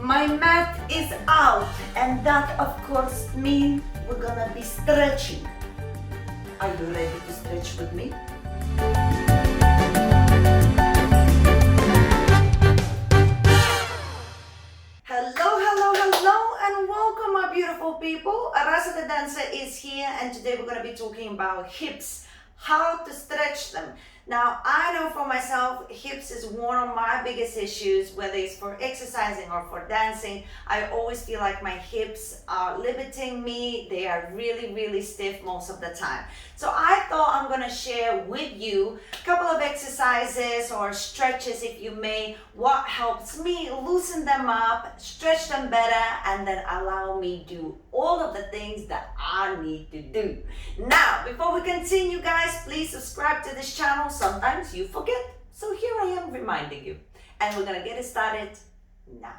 My mat is out, and that of course means we're gonna be stretching. Are you ready to stretch with me? Hello, and welcome, my beautiful people. Rasa the dancer is here, and today we're going to be talking about hips, how to stretch them. Now, I know for myself, hips is one of my biggest issues, whether it's for exercising or for dancing. I always feel like my hips are limiting me. They are really stiff most of the time. So I thought I'm going to share with you a couple of exercises or stretches, if you may, what helps me loosen them up, stretch them better, and then allow me do all of the things that I need to do. Now, before we continue, guys, please subscribe to this channel. Sometimes you forget, so here I am reminding you. And we're gonna get it started now.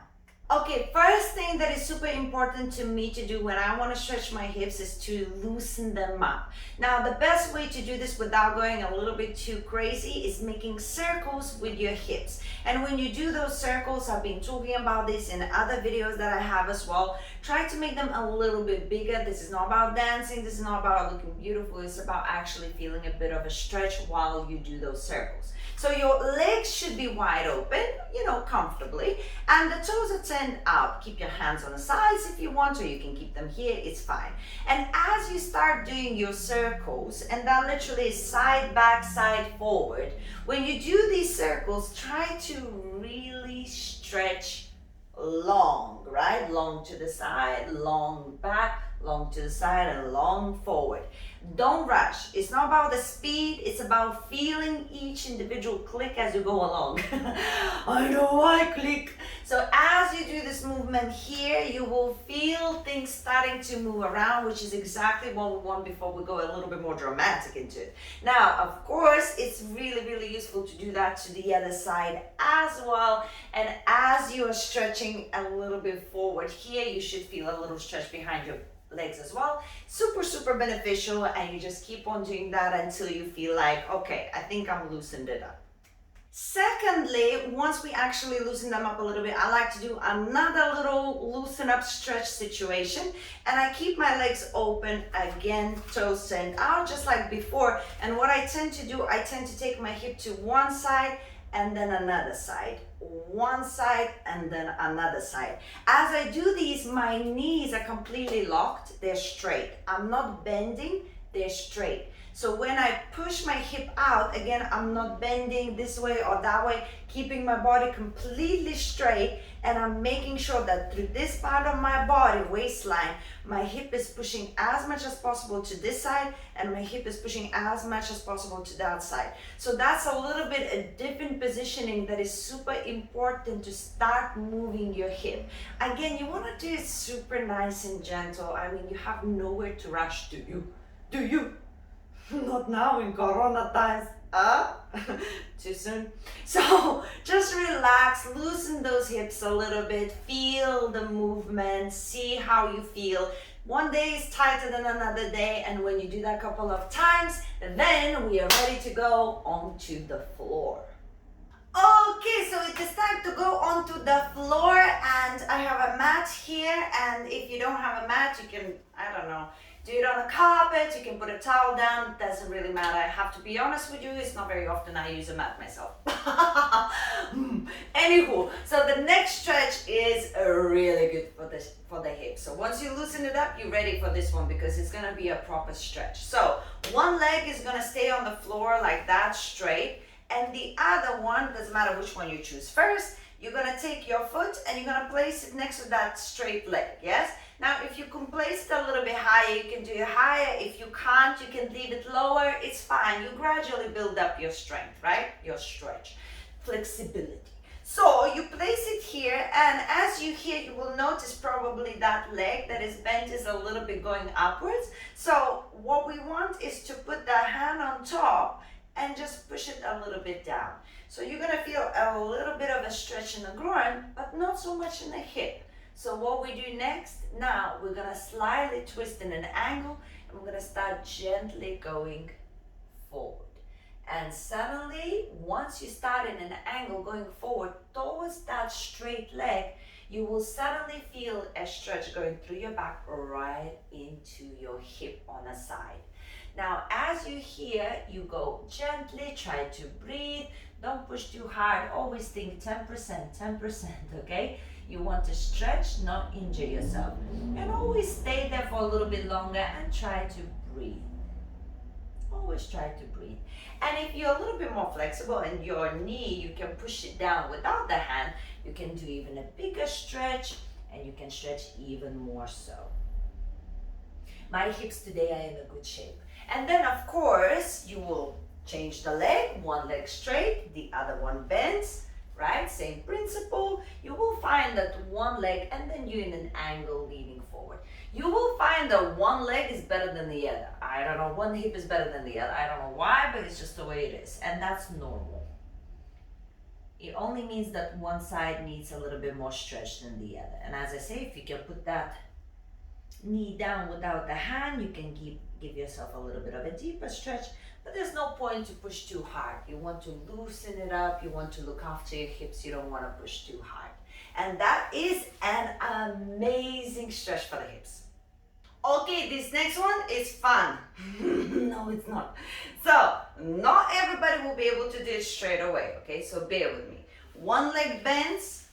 Okay, first thing that is super important to me to do when I want to stretch my hips is to loosen them up. Now, the best way to do this without going a little bit too crazy is making circles with your hips. And when you do those circles, I've been talking about this in other videos that I have as well, try to make them a little bit bigger. This is not about dancing, this is not about looking beautiful, it's about actually feeling a bit of a stretch while you do those circles. So your legs should be wide open, comfortably, and the toes are turned out. Keep your hands on the sides if you want, or you can keep them here, it's fine. And as you start doing your circles, and that literally is side, back, side, forward, when you do these circles, try to really stretch long, right? Long to the side, long back, long to the side, and long forward. Don't rush. It's not about the speed, it's about feeling each individual click as you go along. I know I click. So as you do this movement here, you will feel things starting to move around, which is exactly what we want before we go a little bit more dramatic into it. Now, of course, it's really useful to do that to the other side as well. And as you are stretching a little bit forward here, you should feel a little stretch behind your legs as well. Super beneficial, and you just keep on doing that until you feel like, okay, I think I'm loosened it up. Secondly, once we actually loosen them up a little bit, I like to do another little loosen up stretch situation, and I keep my legs open again, toes turned out just like before. And what I tend to do, I tend to take my hip to one side and then another side, one side and then another side. As I do these, my knees are completely locked, they're straight. I'm not bending, they're straight. So when I push my hip out, again, I'm not bending this way or that way, keeping my body completely straight, and I'm making sure that through this part of my body, waistline, my hip is pushing as much as possible to this side, and my hip is pushing as much as possible to that side. So that's a little bit a different positioning that is super important to start moving your hip. Again, you want to do it super nice and gentle. I mean, you have nowhere to rush, do you? Do you? Not now in Corona times. Too soon. So just relax, loosen those hips a little bit, feel the movement, see how you feel. One day is tighter than another day, and when you do that a couple of times, then we are ready to go onto the floor. Okay, so it is time to go onto the floor, and I have a mat here, and if you don't have a mat, you can, do it on a carpet, you can put a towel down, doesn't really matter. I have to be honest with you, it's not very often I use a mat myself. Anywho, so the next stretch is really good for the hips. So once you loosen it up, you're ready for this one because it's gonna be a proper stretch. So one leg is gonna stay on the floor like that, straight, and the other one, doesn't matter which one you choose first, you're gonna take your foot and you're gonna place it next to that straight leg, yes? Now, if you can place it a little bit higher, you can do it higher. If you can't, you can leave it lower. It's fine. You gradually build up your strength, right? Your stretch, flexibility. So you place it here, and as you here, you will notice probably that leg that is bent is a little bit going upwards. So what we want is to put the hand on top and just push it a little bit down. So you're gonna feel a little bit of a stretch in the groin, but not so much in the hip. So what we do next, now we're gonna slightly twist in an angle, and we're gonna start gently going forward. And suddenly, once you start in an angle going forward towards that straight leg, you will suddenly feel a stretch going through your back right into your hip on the side. Now, as you here, you go gently, try to breathe. Don't push too hard. Always think 10%, 10%, okay? You want to stretch, not injure yourself. And always stay there for a little bit longer and try to breathe. Always try to breathe. And if you're a little bit more flexible and your knee, you can push it down without the hand, you can do even a bigger stretch and you can stretch even more so. My hips today are in a good shape. And then of course, you will change the leg, one leg straight, the other one bends, right? Same principle. You will find that one leg and then you're in an angle leaning forward. You will find that one leg is better than the other. I don't know, one hip is better than the other. I don't know why, but it's just the way it is. And that's normal. It only means that one side needs a little bit more stretch than the other. And as I say, if you can put that knee down without the hand, you can give yourself a little bit of a deeper stretch, but there's no point to push too hard. You want to loosen it up, you want to look after your hips, you don't want to push too hard. And that is an amazing stretch for the hips. Okay, this next one is fun. No, it's not. So, not everybody will be able to do it straight away, okay? So bear with me. One leg bends.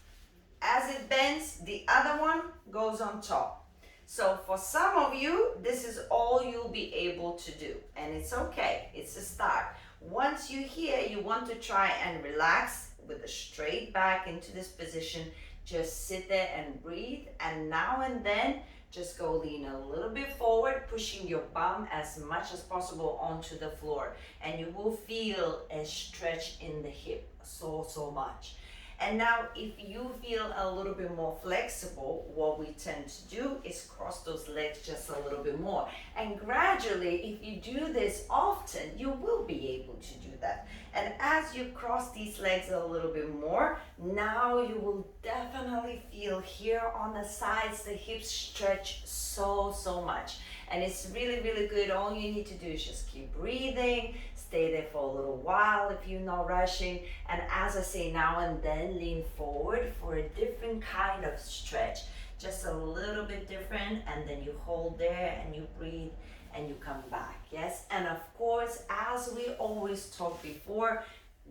As it bends, the other one goes on top. So for some of you, this is all you'll be able to do. And it's okay, it's a start. Once you're here, you want to try and relax with a straight back into this position. Just sit there and breathe. And now and then, just go lean a little bit forward, pushing your bum as much as possible onto the floor. And you will feel a stretch in the hip so much. And now if you feel a little bit more flexible, what we tend to do is cross those legs just a little bit more. And gradually, if you do this often, you will be able to do that. And as you cross these legs a little bit more, now you will definitely feel here on the sides, the hips stretch so much. And it's really good. All you need to do is just keep breathing, stay there for a little while if you're not rushing. And as I say, now and then lean forward for a different kind of stretch, just a little bit different. And then you hold there and you breathe and you come back. Yes. And of course, as we always talked before,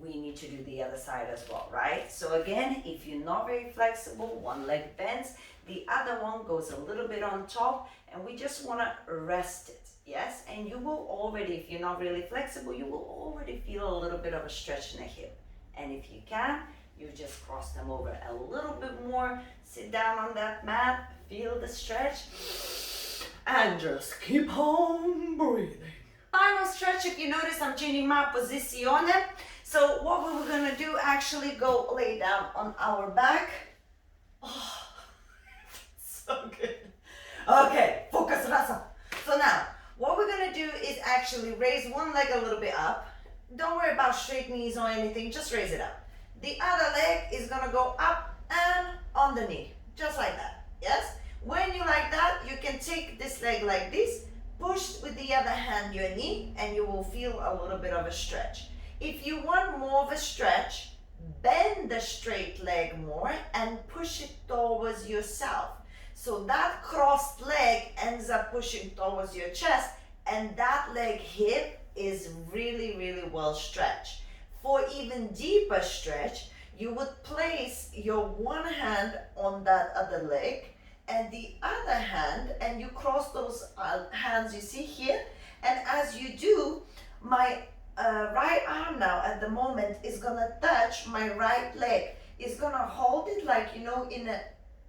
we need to do the other side as well, right? So again, if you're not very flexible, one leg bends, the other one goes a little bit on top, and we just want to rest it. Yes, and you will already, if you're not really flexible, you will already feel a little bit of a stretch in the hip. And if you can, you just cross them over a little bit more, sit down on that mat, feel the stretch, and just keep on breathing. Final stretch, if you notice, I'm changing my posizione. So what we were gonna do, actually go lay down on our back. Oh, so good. Okay, focus, Rasa. So now, what we're gonna do is actually raise one leg a little bit up. Don't worry about straight knees or anything, just raise it up. The other leg is gonna go up and on the knee, just like that, yes? When you like that, you can take this leg like this, push with the other hand your knee, and you will feel a little bit of a stretch. If you want more of a stretch, bend the straight leg more and push it towards yourself. So that crossed leg ends up pushing towards your chest, and that leg hip is really well stretched. For even deeper stretch, you would place your one hand on that other leg and the other hand, and you cross those hands you see here. And as you do, my right arm now at the moment is gonna touch my right leg. It's gonna hold it like, you know, in a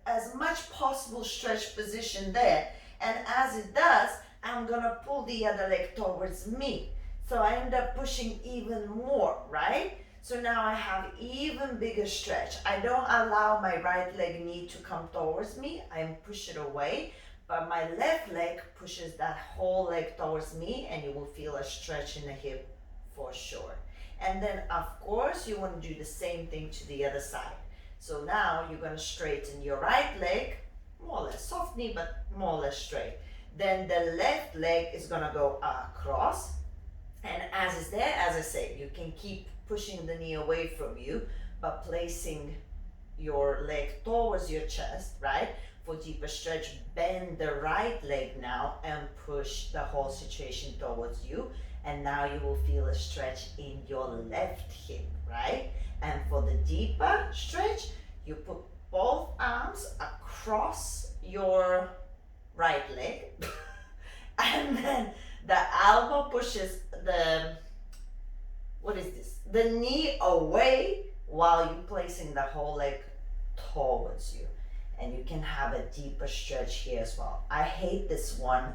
as much possible stretch position there. And as it does, I'm gonna pull the other leg towards me. So I end up pushing even more, right? So now I have even bigger stretch. I don't allow my right leg knee to come towards me. I push it away, but my left leg pushes that whole leg towards me, and you will feel a stretch in the hip for sure. And then of course, you want to do the same thing to the other side. So now you're going to straighten your right leg, more or less soft knee, but more or less straight. Then the left leg is going to go across. And as is there, as I say, you can keep pushing the knee away from you, but placing your leg towards your chest, right? For deeper stretch, bend the right leg now and push the whole situation towards you. And now you will feel a stretch in your left hip, right? And for the deeper stretch, you put both arms across your right leg. And then the elbow pushes the, what is this? The knee away while you're placing the whole leg towards you. And you can have a deeper stretch here as well. I hate this one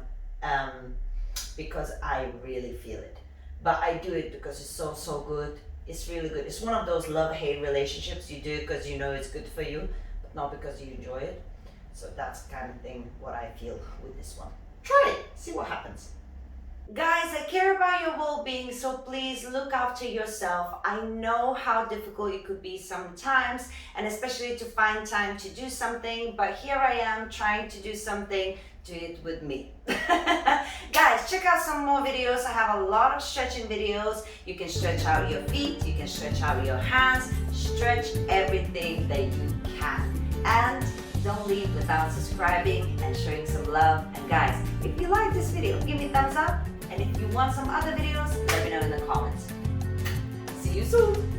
because I really feel it. But I do it because it's so good. It's really good. It's one of those love-hate relationships. You do it because you know it's good for you, but not because you enjoy it. So that's kind of thing what I feel with this one. Try it, see what happens. Guys, I care about your well-being, so please look after yourself. I know how difficult it could be sometimes, and especially to find time to do something, but here I am trying to do something. Do it with me. Guys, check out some more videos. I have a lot of stretching videos. You can stretch out your feet, you can stretch out your hands, stretch everything that you can. And don't leave without subscribing and showing some love. And guys, if you like this video, give me a thumbs up. And if you want some other videos, let me know in the comments. See you soon.